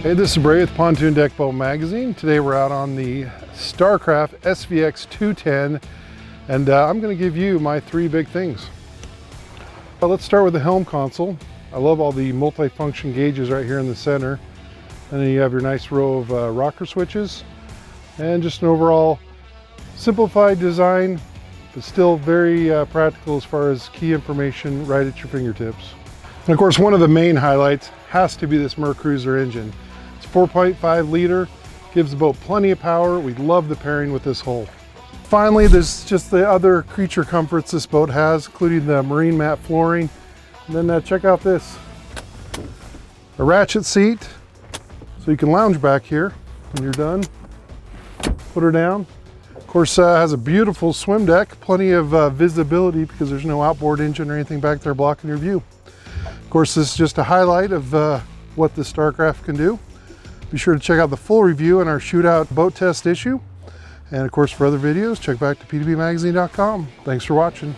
Hey, this is Bray with Pontoon Deck Boat Magazine. Today we're out on the Starcraft SVX 210, and I'm going to give you my three big things. Well, let's start with the helm console. I love all the multi-function gauges right here in the center. And then you have your nice row of rocker switches, and just an overall simplified design, but still very practical as far as key information right at your fingertips. And of course, one of the main highlights has to be this MerCruiser engine. It's 4.5 liter, gives the boat plenty of power. We love the pairing with this hull. Finally, there's just the other creature comforts this boat has, including the marine mat flooring. And then check out this, a ratchet seat, so you can lounge back here when you're done. Put her down. Of course, has a beautiful swim deck, plenty of visibility because there's no outboard engine or anything back there blocking your view. Of course, this is just a highlight of what the Starcraft can do. Be sure to check out the full review in our Shootout boat test issue. And of course, for other videos, check back to pdbmagazine.com. Thanks for watching.